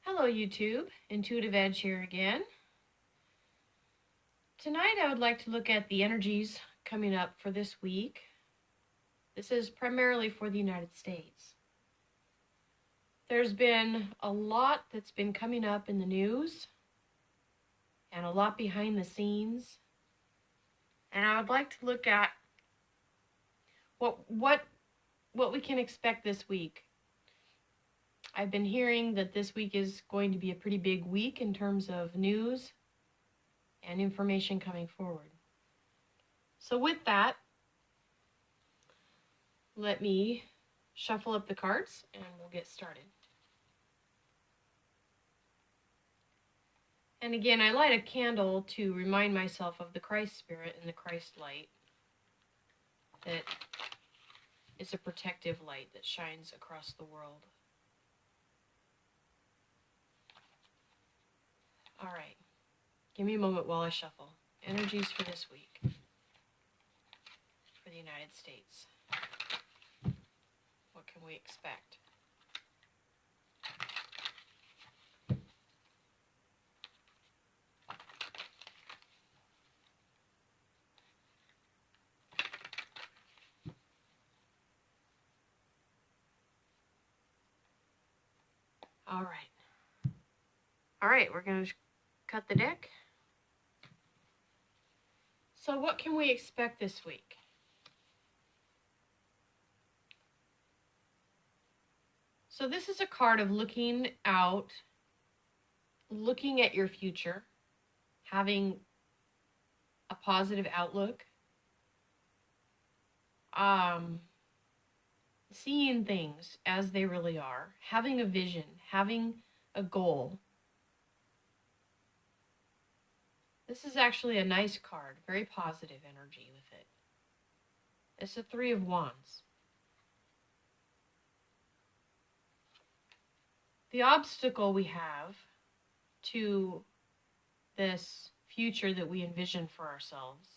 Hello YouTube, Intuitive Edge here again. Tonight I would like to look at the energies coming up for this week. This is primarily for the United States. There's been a lot that's been coming up in the news and a lot behind the scenes. And I would like to look at what we can expect this week. I've been hearing that this week is going to be a pretty big week in terms of news and information coming forward. So with that, let me shuffle up the cards and we'll get started. And again, I light a candle to remind myself of the Christ Spirit and the Christ light that is a protective light that shines across the world. All right, give me a moment while I shuffle. Energies for this week for the United States. What can we expect? All right, we're going to cut the deck. So what can we expect this week? So this is a card of looking out, looking at your future, having a positive outlook, seeing things as they really are, having a vision, having a goal. This is actually a nice card, very positive energy with it. It's the Three of Wands. The obstacle we have to this future that we envision for ourselves,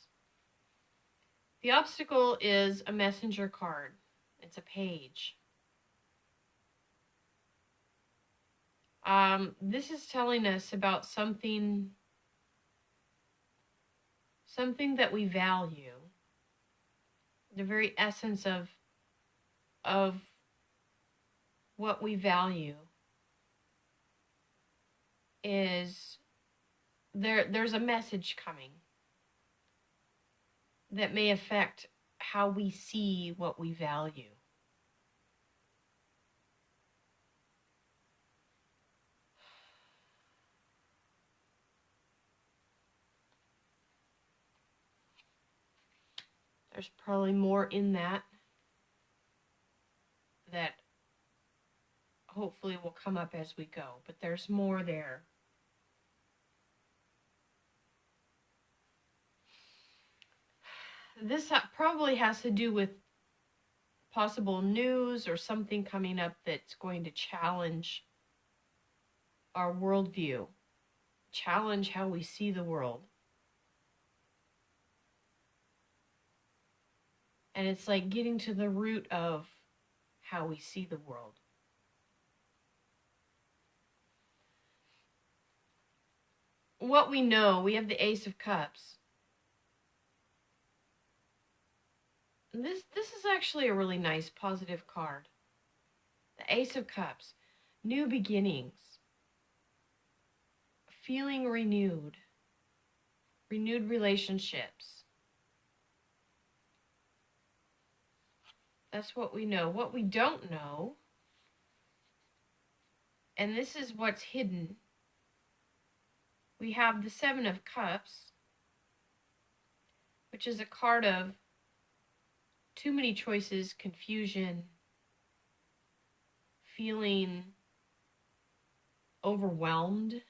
the obstacle is a messenger card. It's a page. This is telling us about something that we value. The very essence of what we value is there's a message coming that may affect how we see what we value. There's probably more in that hopefully will come up as we go, but there's more there. This probably has to do with possible news or something coming up that's going to challenge our worldview, challenge how we see the world. And it's like getting to the root of how we see the world. What we know, we have the Ace of Cups. This is actually a really nice positive card. The Ace of Cups, new beginnings, feeling renewed relationships. That's what we know. What we don't know, and this is what's hidden, we have the Seven of Cups, which is a card of too many choices, confusion, feeling overwhelmed.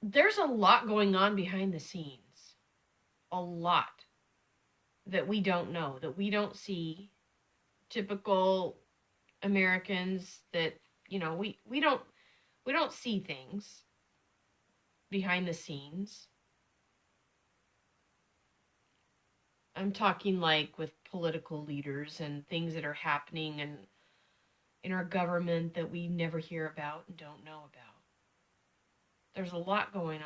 There's a lot going on behind the scenes. A lot that we don't know, that we don't see. Typical Americans that, you know, we don't see things behind the scenes. I'm talking like with political leaders and things that are happening and in our government that we never hear about and don't know about. There's a lot going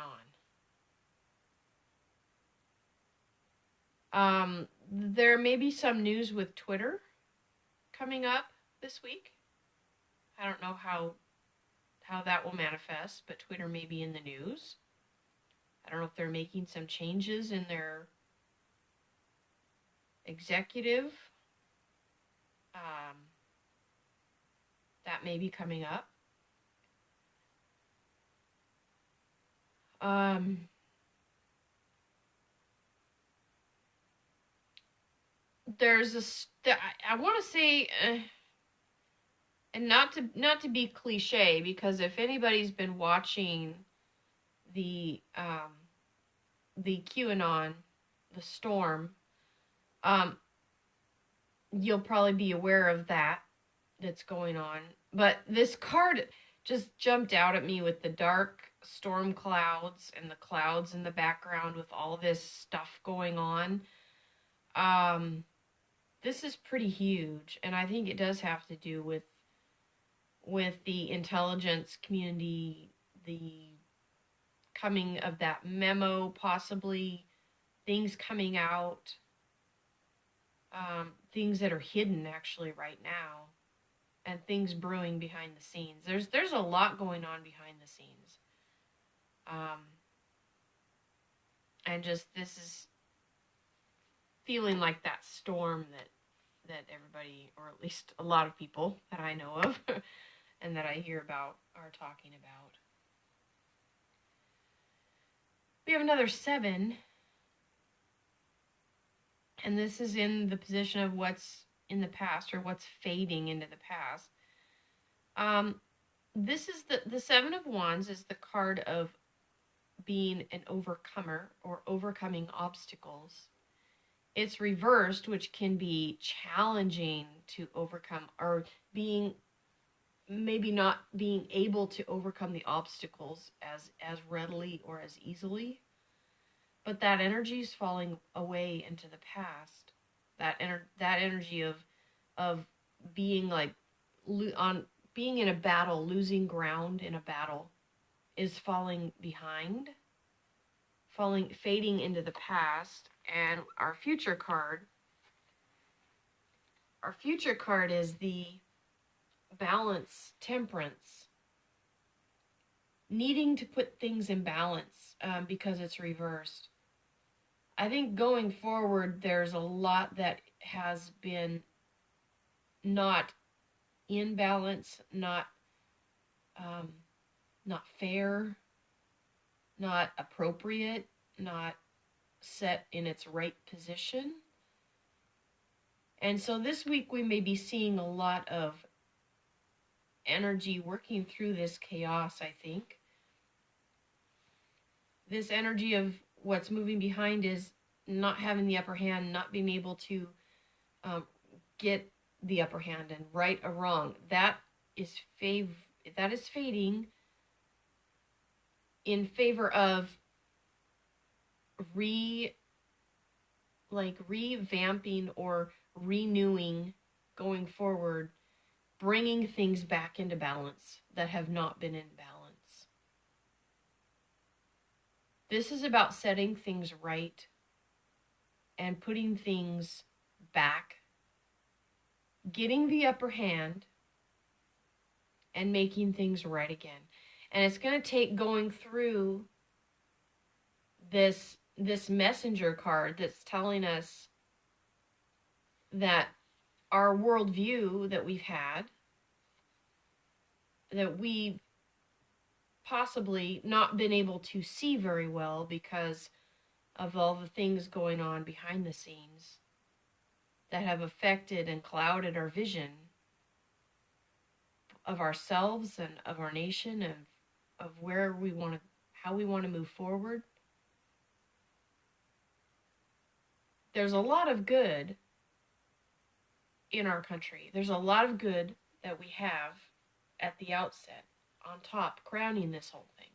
on. There may be some news with Twitter coming up this week. I don't know how that will manifest, but Twitter may be in the news. I don't know if they're making some changes in their executive. Um, that may be coming up. There's I want to say, and not to be cliche, because if anybody's been watching the QAnon, the storm, you'll probably be aware of that's going on. But this card just jumped out at me with the dark storm clouds and the clouds in the background with all this stuff going on. This is pretty huge, and I think it does have to do with the intelligence community, the coming of that memo, possibly things coming out, things that are hidden actually right now, and things brewing behind the scenes. There's a lot going on behind the scenes, and just this is feeling like that storm that everybody, or at least a lot of people that I know of and that I hear about, are talking about. We have another 7, and this is in the position of what's in the past, or what's fading into the past. This is the 7 of Wands is the card of being an overcomer or overcoming obstacles. It's reversed, which can be challenging to overcome, or maybe not being able to overcome the obstacles as readily or as easily. But that energy is falling away into the past. That energy of being like being in a battle, losing ground in a battle, is falling behind, fading into the past. And our future card is the balance, temperance, needing to put things in balance, because it's reversed. I think going forward, there's a lot that has been not in balance, not fair, not appropriate, not set in its right position. And so this week we may be seeing a lot of energy working through this chaos, I think. This energy of what's moving behind is not having the upper hand, not being able to get the upper hand, and right or wrong. That is fading in favor of revamping or renewing, going forward, bringing things back into balance that have not been in balance. This is about setting things right and putting things back, getting the upper hand, and making things right again. And it's going to take going through this messenger card that's telling us that our worldview that we've had, that we've possibly not been able to see very well because of all the things going on behind the scenes that have affected and clouded our vision of ourselves and of our nation, and of how we want to move forward. There's a lot of good in our country. There's a lot of good that we have at the outset, on top, crowning this whole thing.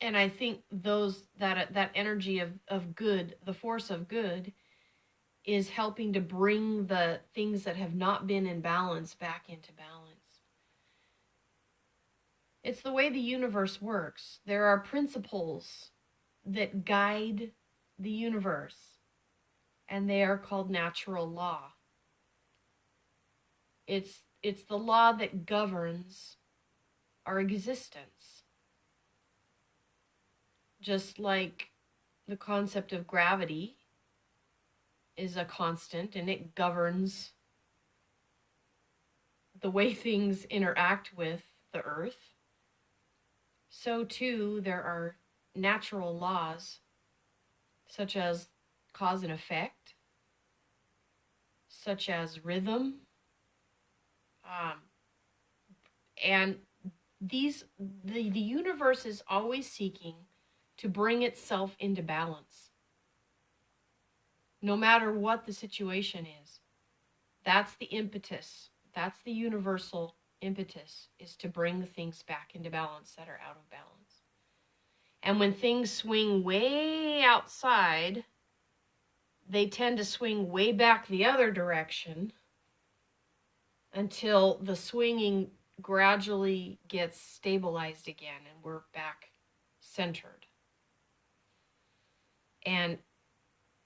And I think that energy of good, the force of good, is helping to bring the things that have not been in balance back into balance. It's the way the universe works. There are principles that guide the universe, and they are called natural law. It's the law that governs our existence. Just like the concept of gravity is a constant and it governs the way things interact with the earth, so too there are natural laws such as cause and effect, such as rhythm, and the universe is always seeking to bring itself into balance, no matter what the situation is. That's the impetus. That's the universal impetus, is to bring things back into balance that are out of balance. And when things swing way outside, they tend to swing way back the other direction until the swinging gradually gets stabilized again and we're back centered. And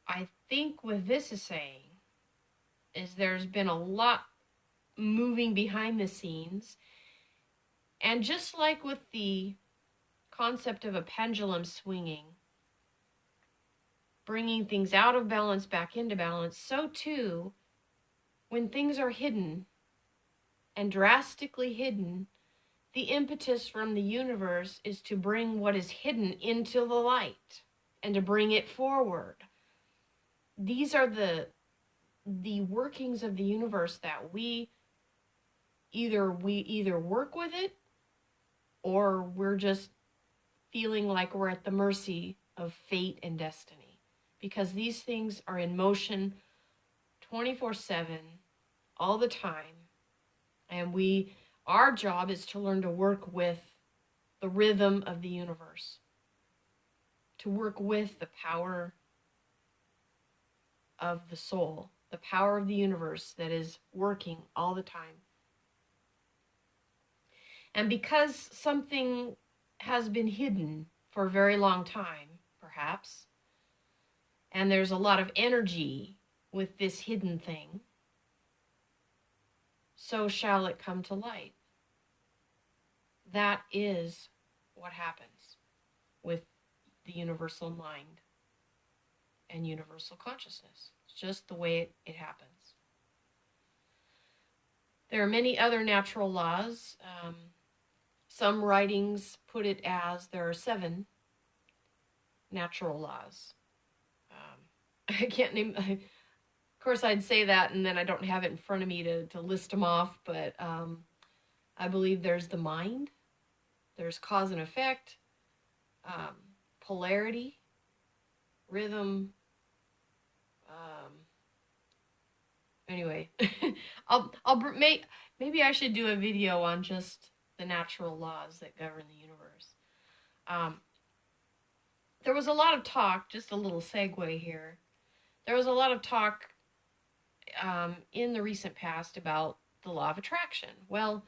I think what this is saying is there's been a lot moving behind the scenes. And just like with the concept of a pendulum swinging, bringing things out of balance back into balance, so too, when things are hidden and drastically hidden, the impetus from the universe is to bring what is hidden into the light and to bring it forward. These are the workings of the universe that we either work with it, or we're just feeling like we're at the mercy of fate and destiny, because these things are in motion 24/7 all the time. And our job is to learn to work with the rhythm of the universe, to work with the power of the soul, the power of the universe that is working all the time. And because something has been hidden for a very long time, perhaps, and there's a lot of energy with this hidden thing, so shall it come to light. That is what happens with the universal mind and universal consciousness. It's just the way it happens. There are many other natural laws. Some writings put it as there are 7 natural laws. I can't name... Of course, I'd say that, and then I don't have it in front of me to list them off, but I believe there's the mind, there's cause and effect, polarity, rhythm. Anyway, maybe I should do a video on just the natural laws that govern the universe. There was a lot of talk, just a little segue here. There was a lot of talk in the recent past about the law of attraction. Well,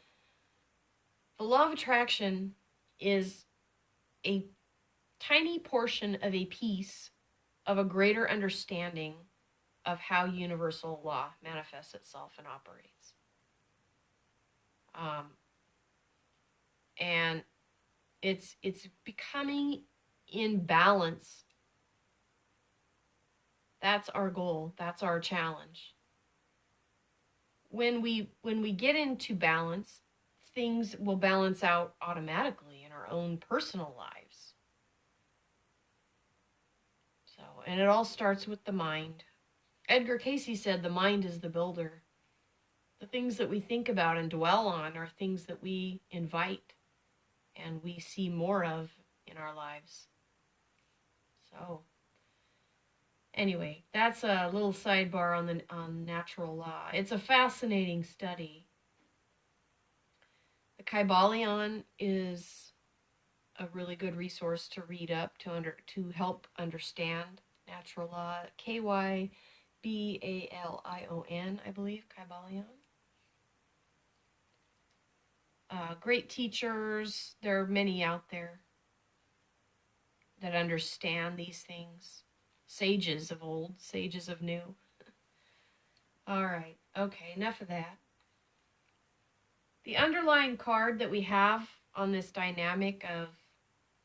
the law of attraction is a tiny portion of a piece of a greater understanding of how universal law manifests itself and operates. And it's becoming in balance. That's our goal. That's our challenge. When we get into balance, things will balance out automatically in our own personal lives. So, and it all starts with the mind. Edgar Cayce said the mind is the builder. The things that we think about and dwell on are things that we invite and we see more of in our lives. So, anyway, that's a little sidebar on natural law. It's a fascinating study. The Kybalion is a really good resource to read up to help understand natural law. Kybalion, I believe, Kybalion. Great teachers. There are many out there that understand these things. Sages of old, sages of new. All right. Okay, enough of that. The underlying card that we have on this dynamic of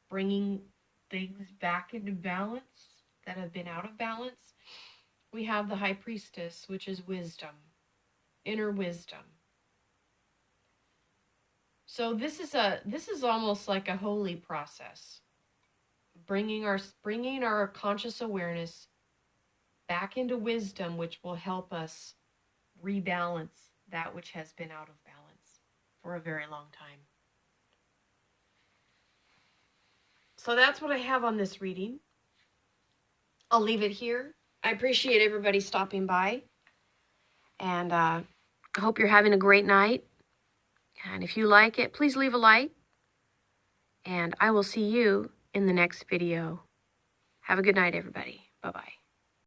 bringing things back into balance that have been out of balance, we have the High Priestess, which is wisdom, inner wisdom. So this is almost like a holy process, bringing our conscious awareness back into wisdom, which will help us rebalance that which has been out of balance for a very long time. So that's what I have on this reading. I'll leave it here. I appreciate everybody stopping by, and I hope you're having a great night. And if you like it, please leave a like, and I will see you in the next video. Have a good night, everybody. Bye-bye.